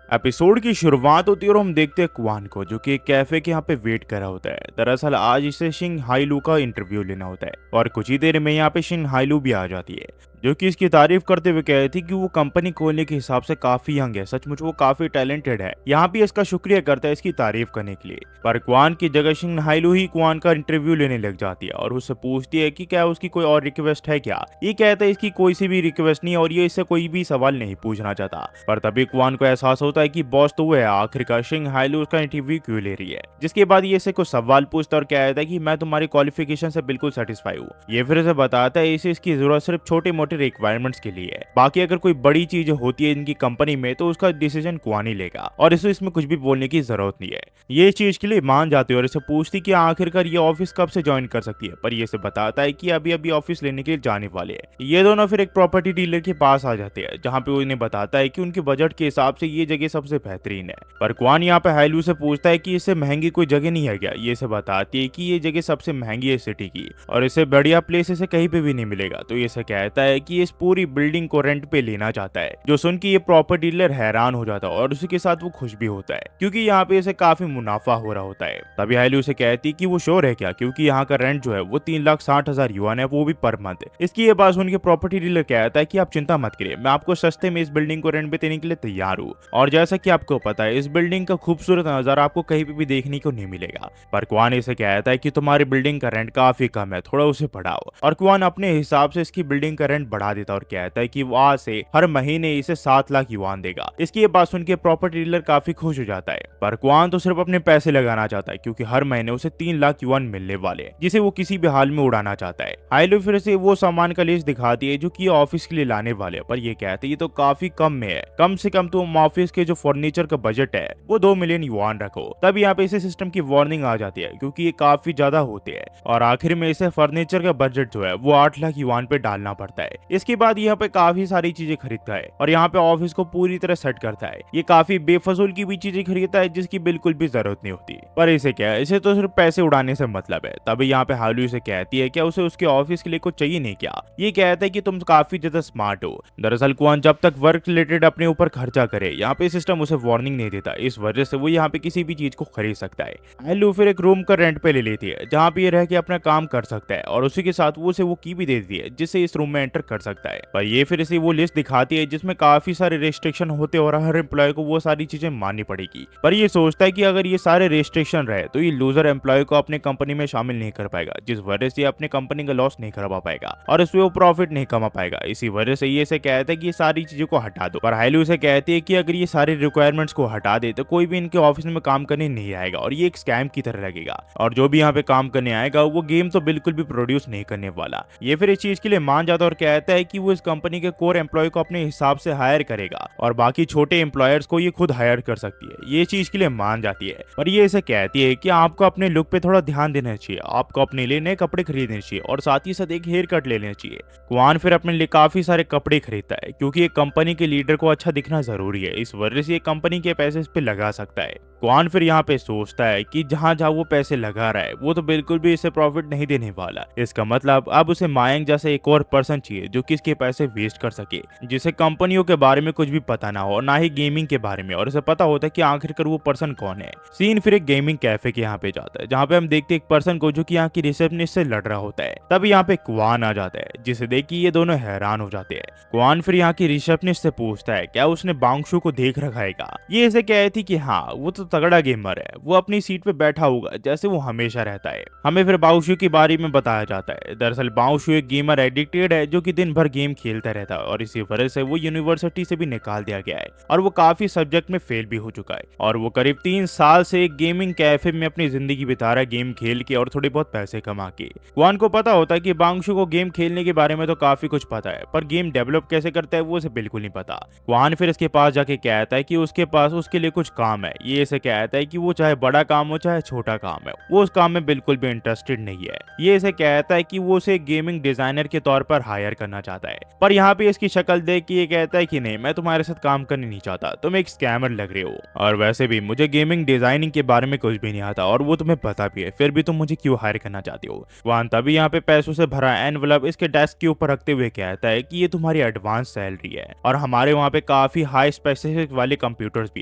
Episode की शुरुआत होती है और हम देखते हैं क्वान को जो कि एक कैफे के यहाँ पे वेट कर रहा होता है। दरअसल आज इसे शिंग हाइलू का इंटरव्यू लेना होता है और कुछ ही देर में यहाँ पे शिंग हाइलू भी आ जाती है जो कि इसकी तारीफ करते हुए कह रही थी कि वो कंपनी खोलने के हिसाब से काफी यंग है, सचमुच वो काफी टैलेंटेड है। यहाँ भी इसका शुक्रिया करता है इसकी तारीफ करने के लिए। पर क्वान की जगह शिंग हाइलू ही क्वान का इंटरव्यू लेने लग जाती है और उससे पूछती है कि क्या उसकी कोई और रिक्वेस्ट है क्या। ये कहता है इसकी कोई सी भी रिक्वेस्ट नहीं और ये इससे कोई भी सवाल नहीं पूछना चाहता। पर तभी क्वान को एहसास होता है कि बॉस तो वो है, आखिरकार शिंग हाइलू उसका इंटरव्यू क्यों ले रही है। जिसके बाद ये इसे कुछ सवाल पूछता और कहता है कि मैं तुम्हारी क्वालिफिकेशन से बिल्कुल सेटिस्फाई हूँ। ये फिर इसे बताता है इसे इसकी जरूरत सिर्फ छोटे मोटे रिक्वायरमेंट्स के लिए है, बाकी अगर कोई बड़ी चीज होती है इनकी कंपनी में तो उसका डिसीजन क्वान ही लेगा और इसे इसमें कुछ भी बोलने की जरूरत नहीं है। ये चीज के लिए मान जाती है और इसे पूछती कि आखिरकार ये ऑफिस कब से ज्वाइन कर सकती है। पर ये इसे बताता है कि अभी अभी ऑफिस लेने के लिए जाने वाले हैं। ये दोनों फिर एक प्रॉपर्टी डीलर के पास आ जाते हैं जहाँ पे वो इन्हें बताता है कि उनके बजट के हिसाब से ये जगह सबसे बेहतरीन है। पर क्वान यहाँ पे हाइलू से पूछता है कि इससे महंगी कोई जगह नहीं है क्या। ये इसे बताती है कि ये जगह सबसे महंगी है सिटी की और इसे बढ़िया प्लेस इसे कहीं पे भी नहीं मिलेगा। तो ये इसे कहता है कि इस पूरी बिल्डिंग को रेंट पे लेना चाहता है। जो सुन के ये प्रॉपर्टी डीलर हैरान हो जाता है और उसी के साथ वो खुश भी होता है क्योंकि यहाँ पे इसे काफी मुनाफा हो रहा होता है। तभी हाइलू से कहती कि वो श्योर है क्या, क्योंकि यहाँ का रेंट जो है वो 3,60,000 युआन है, वो भी पर मंथ। इसकी ये बात सुन के प्रॉपर्टी डीलर कहता है कि आप चिंता मत करिए, मैं आपको सस्ते में इस बिल्डिंग को रेंट पे देने के लिए तैयार हूँ। और जैसा कि आपको पता है इस बिल्डिंग का खूबसूरत नजारा आपको कहीं पे भी देखने को नहीं मिलेगा। पर क्वान इसे कहता है कि तुम्हारी बिल्डिंग का रेंट काफी कम है, थोड़ा उसे बढ़ाओ। और क्वान अपने हिसाब से इसकी बिल्डिंग का रेंट बढ़ा देता और कहता है कि वहां से हर महीने इसे 7 लाख युआन देगा। इसकी ये बात सुन के प्रॉपर्टी डीलर काफी खुश हो जाता है। पर क्वान तो सिर्फ अपने पैसे लगाना चाहता है क्योंकि हर महीने उसे 3 लाख युआन मिलने वाले हैं जिसे वो किसी भी हाल में उड़ाना चाहता है। हाइलू फिर से वो सामान का लिस्ट दिखाती है जो कि ऑफिस के लिए लाने वाले, पर ये कहते हैं ये तो काफी कम में है, कम से कम तुम ऑफिस के जो फर्नीचर का बजट है वो 2 मिलियन युआन रखो। तब यहाँ पे इसे सिस्टम की वार्निंग आ जाती है क्योंकि ये काफी ज्यादा होते हैं और आखिर में इसे फर्नीचर का बजट जो है वो 8 लाख युआन पे डालना पड़ता है। इसके बाद यहाँ पे काफी सारी चीजें खरीदता है और यहाँ पे ऑफिस को पूरी तरह सेट करता है। ये काफी बेफजूल की भी चीजें खरीदता है जिसकी बिल्कुल भी जरूरत नहीं होती, पर इसे क्या है, इसे तो सिर्फ पैसे उड़ाने से मतलब है। तभी यहाँ पे हालू से कहती है क्या उसे उसके ऑफिस के लिए कुछ चाहिए नहीं क्या। ये कहता है कि तुम काफी ज्यादा स्मार्ट हो। दरअसल क्वान जब तक वर्क रिलेटेड अपने ऊपर खर्चा करे यहाँ पे सिस्टम उसे वार्निंग नहीं देता, इस वजह से वो यहाँ पे किसी भी चीज को खरीद सकता है। हालू फिर एक रूम का रेंट पे ले लेती है जहाँ पे ये रह के अपना काम कर सकता है और उसी के साथ वो उसे वो की भी दे देती है जिससे इस रूम में एंटर कर सकता है। पर ये फिर इसे वो लिस्ट दिखाती है जिसमें काफी सारे रेस्ट्रिक्शन होते और हर एम्प्लॉय को वो सारी चीजें माननी पड़ेगी। पर ये सोचता है कि अगर ये सारे रेस्ट्रिक्शन रहे तो ये लूजर एम्प्लॉय को अपने कंपनी में शामिल नहीं कर पाएगा, जिस वजह से अपने कंपनी का लॉस नहीं करवा पाएगा और इसमें वो प्रॉफिट नहीं कमा पाएगा। इसी वजह से ये इसे कहता है कि ये सारी चीजों को हटा दो। पर हाइलू से कहती है कि अगर ये सारे रिक्वायरमेंट्स को हटा दे तो कोई भी इनके ऑफिस में काम करने नहीं आएगा और ये एक स्कैम की तरह लगेगा और जो भी यहाँ पे काम करने आएगा वो गेम तो बिल्कुल भी प्रोड्यूस नहीं करने वाला। ये फिर इस चीज के लिए मान जाता है और कहता है कि वो इस कंपनी के कोर एम्प्लॉय को अपने हिसाब से हायर करेगा और बाकी छोटे एम्प्लॉयर्स को ये खुद हायर कर सकती है। ये चीज के लिए मान जाती है और ये इसे कहती है कि आपको अपने लुक पे थोड़ा ध्यान देना चाहिए, आपको अपने लिए नए कपड़े खरीदने चाहिए और साथ ही साथ एक हेयर कट ले लेना चाहिए। क्वान फिर अपने लिए काफी सारे कपड़े खरीदता है क्योंकि एक कंपनी के लीडर को अच्छा दिखना जरूरी है, इस वजह से ये कंपनी के पैसे इस पे लगा सकता है। क्वान फिर यहाँ पे सोचता है कि जहाँ जहाँ वो पैसे लगा रहा है वो तो बिल्कुल भी इसे प्रॉफिट नहीं देने वाला। इसका मतलब अब उसे मायंग जैसे एक और पर्सन चाहिए जो किसके पैसे वेस्ट कर सके, जिसे कंपनियों के बारे में कुछ भी पता ना हो, ना ही गेमिंग के बारे में, और इसे पता होता है कि आखिरकार वो पर्सन कौन है। सीन फिर एक गेमिंग कैफे के यहाँ पे जाता है जहाँ पे हम देखते हैं एक पर्सन को जो कि यहाँ की रिसेप्शनिस्ट से लड़ रहा होता है। तब यहाँ पे क्वान आ जाता है जिसे देख के ये दोनों हैरान हो जाते हैं। क्वान फिर यहाँ की रिसेप्शनिस्ट से पूछता है क्या उसने बांगशू को देख रखा है क्या। ये इसे कहती थी कि हाँ वो तो तगड़ा गेमर है, वो अपनी सीट पे बैठा होगा जैसे वो हमेशा रहता है। हमें फिर बांगशू के बारे में बताया जाता है। दरअसल बांगशू एक गेमर एडिक्टेड है जो कि दिन भर गेम खेलता रहता है और इसी वजह से वो यूनिवर्सिटी से भी निकाल दिया गया है और वो काफी सब्जेक्ट में फेल भी हो चुका है और वो करीब 3 साल से एक गेमिंग कैफे में अपनी जिंदगी बिता रहा है, गेम खेल के और थोड़े बहुत पैसे कमा के। क्वान को पता होता है कि बांगशू को गेम खेलने के बारे में तो काफी कुछ पता है पर गेम डेवलप कैसे करता है वो उसे बिल्कुल नहीं पता। क्वान फिर इसके पास जाके कहता है कि उसके पास उसके लिए कुछ काम है। ये इसे कहता है कि वो चाहे बड़ा काम हो चाहे छोटा काम है वो उस काम में बिल्कुल भी इंटरेस्टेड नहीं है। ये इसे कहता है कि वो उसे गेमिंग डिजाइनर के तौर पर हायर करना चाहता है। पर यहाँ पे इसकी शक्ल देख के ये कहता है कि नहीं, मैं तुम्हारे साथ काम करने नहीं चाहता, तुम एक स्कैमर लग रहे हो, और वैसे भी मुझे गेमिंग डिजाइनिंग के बारे में कुछ भी नहीं आता और वो तुम्हें पता भी है, फिर भी तुम मुझे क्यों हायर करना चाहते हो। वान तभी यहाँ पे पैसों से भरा एनवलप इसके डेस्क के ऊपर रखते हुए कहता है कि ये तुम्हारी एडवांस सैलरी है और हमारे वहाँ पे काफी हाई स्पेसिफिक वाले कंप्यूटर्स भी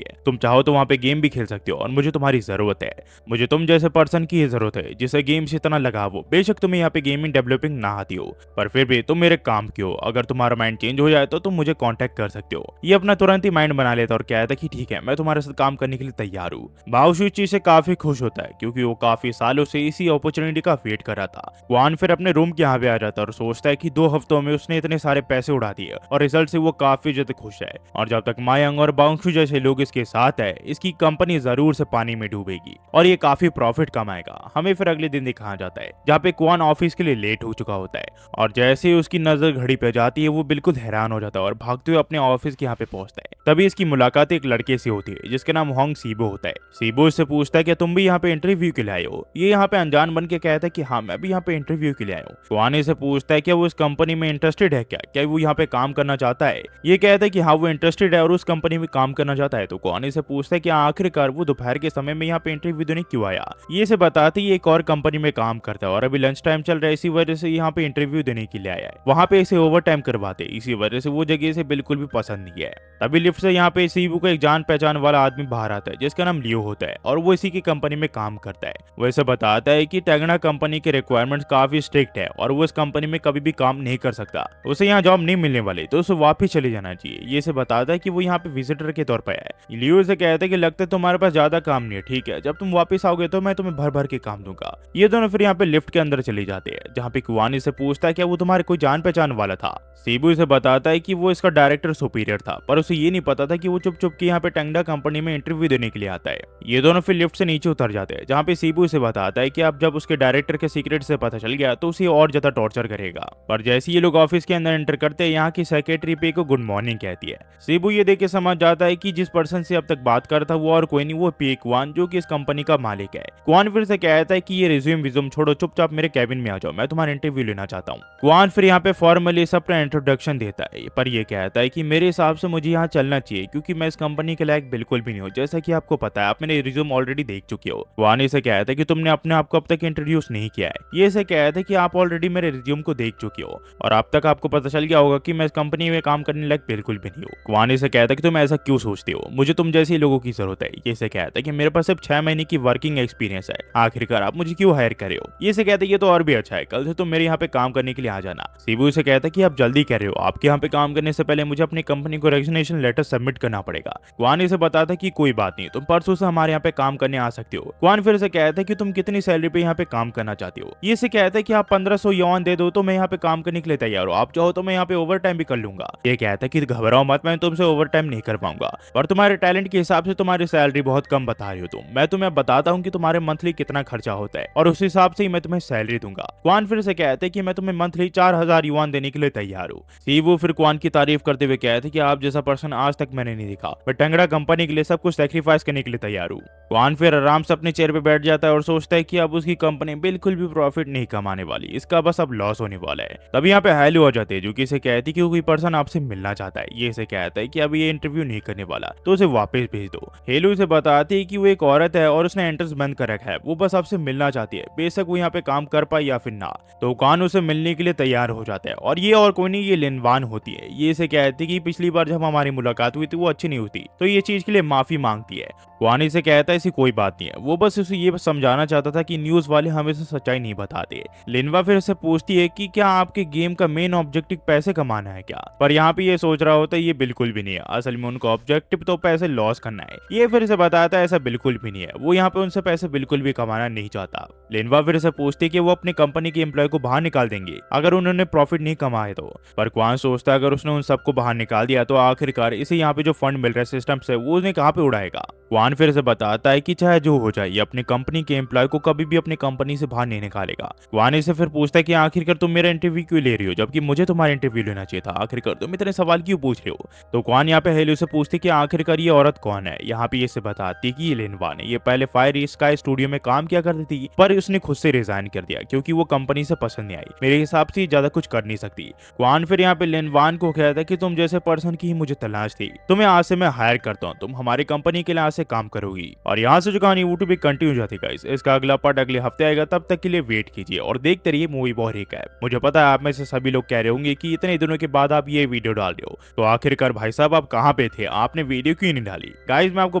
है, तुम चाहो तो वहाँ पे गेम भी खेल सकते हो और मुझे तुम्हारी जरूरत है। मुझे तुम जैसे पर्सन की ही जरूरत है जिसे गेम से इतना लगाव हो। बेशक तुम्हें यहाँ पे गेमिंग डेवलपिंग ना आती हो, पर फिर भी तुम मेरे काम की हो। अगर तुम्हारा माइंड चेंज हो जाए तो तुम मुझे कांटेक्ट कर सकते हो। ये अपना तुरंत ही माइंड बना लेता और कहता है कि ठीक है, मैं तुम्हारे साथ काम करने के लिए तैयार हूँ। बाओशू इस चीज से काफी खुश होता है क्योंकि वो काफी सालों से इसी अपॉर्चुनिटी का वेट कर रहा था। वान फिर अपने रूम के यहाँ पे आ जाता है और सोचता है कि 2 हफ्तों में उसने इतने सारे पैसे उड़ा दिए और रिजल्ट से वो काफी ज्यादा खुश है। और जब तक मायांग और बाओशू जैसे लोग इसके साथ है, इसकी कंपनी जरूर से पानी में डूबेगी और ये काफी प्रॉफिट कमाएगा। हमें फिर अगले दिन दिखाया जाता है जहाँ पे क्वान ऑफिस के लिए लेट हो चुका होता है और जैसे ही उसकी नजर घड़ी पे जाती है वो बिल्कुल हैरान हो जाता है और भागते हुए अपने ऑफिस के यहाँ पे पहुंचता है। तभी इसकी मुलाकात एक लड़के से होती है जिसका नाम होंग सीबो होता है। सीबो इससे पूछता है कि तुम भी यहाँ पे इंटरव्यू के लिए आए हो। ये यहाँ पे अनजान बन के कहता है कि हाँ, मैं भी यहाँ पे इंटरव्यू के लिए आया हूँ। क्वान इसे पूछता है कि वो इस कंपनी में इंटरेस्टेड है क्या वो यहाँ पे काम करना चाहता है। ये कहता है कि हाँ, वो इंटरेस्टेड है और उस कंपनी में काम करना चाहता है। तो क्वान इसे पूछता है कि आखिरकार वो दोपहर के समय में यहाँ पे इंटरव्यू देने क्यों आया। ये इसे बताते ही एक और कंपनी में काम करता है और अभी लंच टाइम चल रहा है, इसी वजह से यहाँ पे इंटरव्यू देने के लिए आया है। वहाँ पे इसे ओवर टाइम करवाते, इसी वजह से वो जगह से बिल्कुल भी पसंद नहीं है। तभी लिफ्ट से यहाँ पे सीबू का एक जान पहचान वाला आदमी बाहर आता है जिसका नाम लियो होता है और वो इसी की कंपनी में काम करता है। वो इसे बताता है कि टेगना कंपनी के रिक्वायरमेंट्स काफी स्ट्रिक्ट है और वो इस कंपनी में कभी भी काम नहीं कर सकता। उसे यहाँ जॉब नहीं मिलने वाली तो उसे वापस चले जाना चाहिए। ये इसे बताता है कि वो यहाँ पे विजिटर के तौर पर है। लियो इसे कहता है कि लगता है तुम्हारे पास ज्यादा काम नहीं है, ठीक है, जब तुम वापस आओगे तो मैं तुम्हें भर भर के काम दूंगा। ये दोनों फिर यहाँ पे लिफ्ट के अंदर चले जाते हैं जहाँ पे क्वान से पूछता है क्या वो तुम्हारे कोई जान पहचान वाला था। सीबू इसे बताता है कि वो इसका डायरेक्टर सुपीरियर था, पर उसे ये नहीं पता था कि वो चुप चुप के यहाँ पे टेंगडा कंपनी में इंटरव्यू देने के लिए आता है। ये दोनों फिर लिफ्ट से नीचे उतर जाते हैं जहाँ पे सीबू इसे बताता है कि अब जब उसके डायरेक्टर के सीक्रेट से पता चल गया तो उसे और ज्यादा टॉर्चर करेगा। पर जैसे ये लोग ऑफिस के अंदर एंटर करते हैं, यहाँ की सेक्रेटरी पे को गुड मॉर्निंग कहती है। सीबू ये देख के समझ जाता है कि जिस पर्सन से अब तक बात करता वो और कोई नहीं, वो पे क्वान जो कि इस कंपनी का मालिक है। क्वान फिर से कहता है कि ये रिज्यूम विज्यूम छोड़ो, चुपचाप मेरे कैबिन में आ जाओ, मैं तुम्हारा इंटरव्यू लेना चाहता हूँ। क्वान फिर यहाँ पे फॉर्मली अपना इंट्रोडक्शन देता है, पर ये कहता है कि मेरे हिसाब से मुझे यहाँ चलना चाहिए क्योंकि मैं इस कंपनी के लायक बिल्कुल भी नहीं हूँ। जैसा कि आपको पता है, आप मेरे रिज्यूम ऑलरेडी देख चुके हो। क्वान इसे कहता है कि तुमने अपने आप को अब तक इंट्रोड्यूस नहीं किया है। ये इसे कहता है कि आप ऑलरेडी मेरे रिज्यूम को देख चुके हो और अब तक आपको पता चल गया होगा कि मैं इस कंपनी में काम करने लायक बिल्कुल भी नहीं हूँ। क्वान इसे कहता है कि तुम ऐसा क्यों सोचते हो, मुझे तुम जैसे लोगों की जरूरत है। ये इसे कहता है कि मेरे पास सिर्फ 6 महीने की वर्किंग एक्सपीरियंस है, आखिरकार आप मुझे क्यों हायर करे हो। ये इसे कहता है ये तो और भी अच्छा है, कल से तुम मेरे यहाँ पे काम करने के लिए आ जाना। सीबू इसे कहता है कि आप जल्दी कर रहे हो, आपके यहाँ पे काम करने से पहले मुझे अपनी कंपनी को रेजिग्नेशन लेटर सबमिट करना पड़ेगा। क्वान इसे बताता है कि कोई बात नहीं, तुम परसों से हमारे यहाँ पे काम करने आ सकते हो। क्वान फिर से कहता है कि तुम कितनी सैलरी पे यहाँ पे काम करना चाहते हो। ये इसे कहता है कि आप 1500 यौन दे दो तो मैं यहाँ पे काम करने के लिए तैयार हूँ, आप चाहो तो मैं यहाँ पे ओवर टाइम भी कर लूंगा। ये कहता है कि घबराओ मत, मैं तुमसे ओवर टाइम नहीं कर पाऊंगा, पर तुम्हारे टैलेंट के हिसाब से तुम्हारी सैलरी बहुत कम बता रही हो तुम। मैं तुम्हें बताता हूँ कि तुम्हारे मंथली कितना खर्चा होता है और उस हिसाब से ही मैं तुम्हें सैलरी दूंगा। क्वान फिर से कहते हैं कि मैं तुम्हें मंथली 4000 युआन देने के लिए तैयार हूँ। सीबू फिर क्वान की तारीफ करते हुए कहते हैं कि आप जैसा पर्सन आज तक मैंने नहीं देखा, मैं टेंगड़ा कंपनी के लिए सब कुछ सैक्रिफाइस करने के लिए तैयार हूँ। क्वान फिर आराम से अपने चेयर पे बैठ जाता है और सोचता है कि अब उसकी कंपनी बिल्कुल भी प्रॉफिट नहीं कमाने वाली, इसका बस अब लॉस होने वाला है। तभी यहाँ पे हेलो आ जाते हैं जो कि इसे कहती कि कोई पर्सन आपसे मिलना चाहता है। ये इसे कहता है कि अब ये इंटरव्यू नहीं करने वाला तो उसे वापस भेज दो। हेलो इसे बताती है कि वो एक औरत है और उसने एंट्रेंस बंद कर रखा है, वो बस आपसे मिलना चाहती है, बेशक वो यहाँ पे काम कर पाए या फिर ना। तो क्वान उसे मिलने के लिए तैयार हो जाता है और ये और कोई नहीं, ये लिनवान होती है। ये इसे कहती है कि पिछली बार जब हमारी मुलाकात हुई थी वो अच्छी नहीं हुई, तो ये चीज के लिए माफी मांगती है। क्वान इसे कहता है ऐसी कोई बात नहीं है, वो बस उसे ये समझाना चाहता था कि न्यूज वाले हमेशा सच्चाई नहीं बताते। लिनवा फिर से पूछती है कि क्या आपके गेम का मेन ऑब्जेक्टिव पैसे कमाना है क्या, पर यहाँ पे ये सोच रहा होता है ये बिल्कुल भी नहीं है, असल में उनका ऑब्जेक्टिव तो पैसे लॉस करना है। ये फिर से बताता है ऐसा बिल्कुल भी नहीं है, वो यहाँ पे उनसे पैसे बिल्कुल भी कमाना नहीं चाहता। लिनवा फिर से पूछती है कि वो अपनी कंपनी के एम्प्लॉय को बाहर निकाल देंगे अगर उन्होंने प्रॉफिट नहीं कमाए तो, पर क्वान सोचता है अगर उसने उन सबको बाहर निकाल दिया तो आखिरकार इसे यहाँ पे जो फंड मिल रहा है सिस्टम से वो उसने कहाँ पे उड़ाएगा। क्वान फिर से बताता है कि चाहे जो हो जाए ये अपनी कंपनी के एम्प्लॉय को कभी भी अपनी कंपनी से बाहर नहीं निकालेगा। क्वान इसे फिर पूछता है कि आखिरकार तुम मेरा इंटरव्यू क्यों ले रही हो, जबकि मुझे तुम्हारा इंटरव्यू लेना चाहिए था, आखिरकार तुम इतने सवाल क्यों पूछ रहे हो। तो क्वान यहाँ पे हेलियो से पूछती कि आखिरकार ये औरत कौन है। यहाँ पे ये से बताती कि ये लिनवान है, ये पहले फायर स्काई स्टूडियो में काम किया करती थी, पर उसने खुद से रिजाइन कर दिया क्योंकि वो कंपनी से पसंद नहीं आई, मेरे हिसाब से ज्यादा कुछ कर नहीं सकती। क्वान फिर यहाँ पे लिनवान को कहता है कि तुम जैसे पर्सन की ही मुझे तलाश थी, तुम्हें आज से मैं हायर करता हूँ, तुम हमारी कंपनी के लिए आज से काम करोगी। और यहाँ से जो कहानी वो टू भी कंटिन्यू जाती है गाइस। इसका अगला पार्ट अगले हफ्ते आएगा, तब तक के लिए वेट कीजिए और देखते रहिए मूवी बॉय रिकैप। मुझे पता है आप में से सभी लोग कह रहे होंगे कि इतने दिनों के बाद आप ये वीडियो डाल रहे हो, तो आखिरकार भाई साहब आप कहाँ पे थे, आपने वीडियो क्यों नहीं डाली। गाइस मैं आपको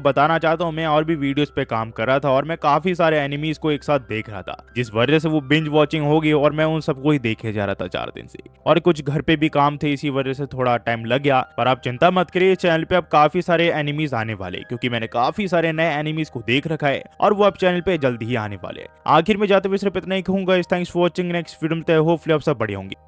बताना चाहता हूँ मैं और भी वीडियोस पे काम कर रहा था और मैं काफी सारे एनिमीज को एक साथ देख रहा था, जिस वजह से वो बिंज वॉचिंग होगी और मैं उन सबको ही देखे जा रहा था 4 दिन से, और कुछ घर पे भी काम थे, इसी वजह से थोड़ा टाइम लग गया। पर आप चिंता मत करिए, चैनल पे अब काफी सारे एनिमीज आने वाले, क्योंकि मैंने काफी सारे नए एनिमीज को देख रखा है और वो अब चैनल पे जल्दी ही आने वाले। आखिर में जाते हुए सिर्फ इतना ही कहूंगा, thanks for watching, next video में होपफुली आप सब बढ़िया होंगे।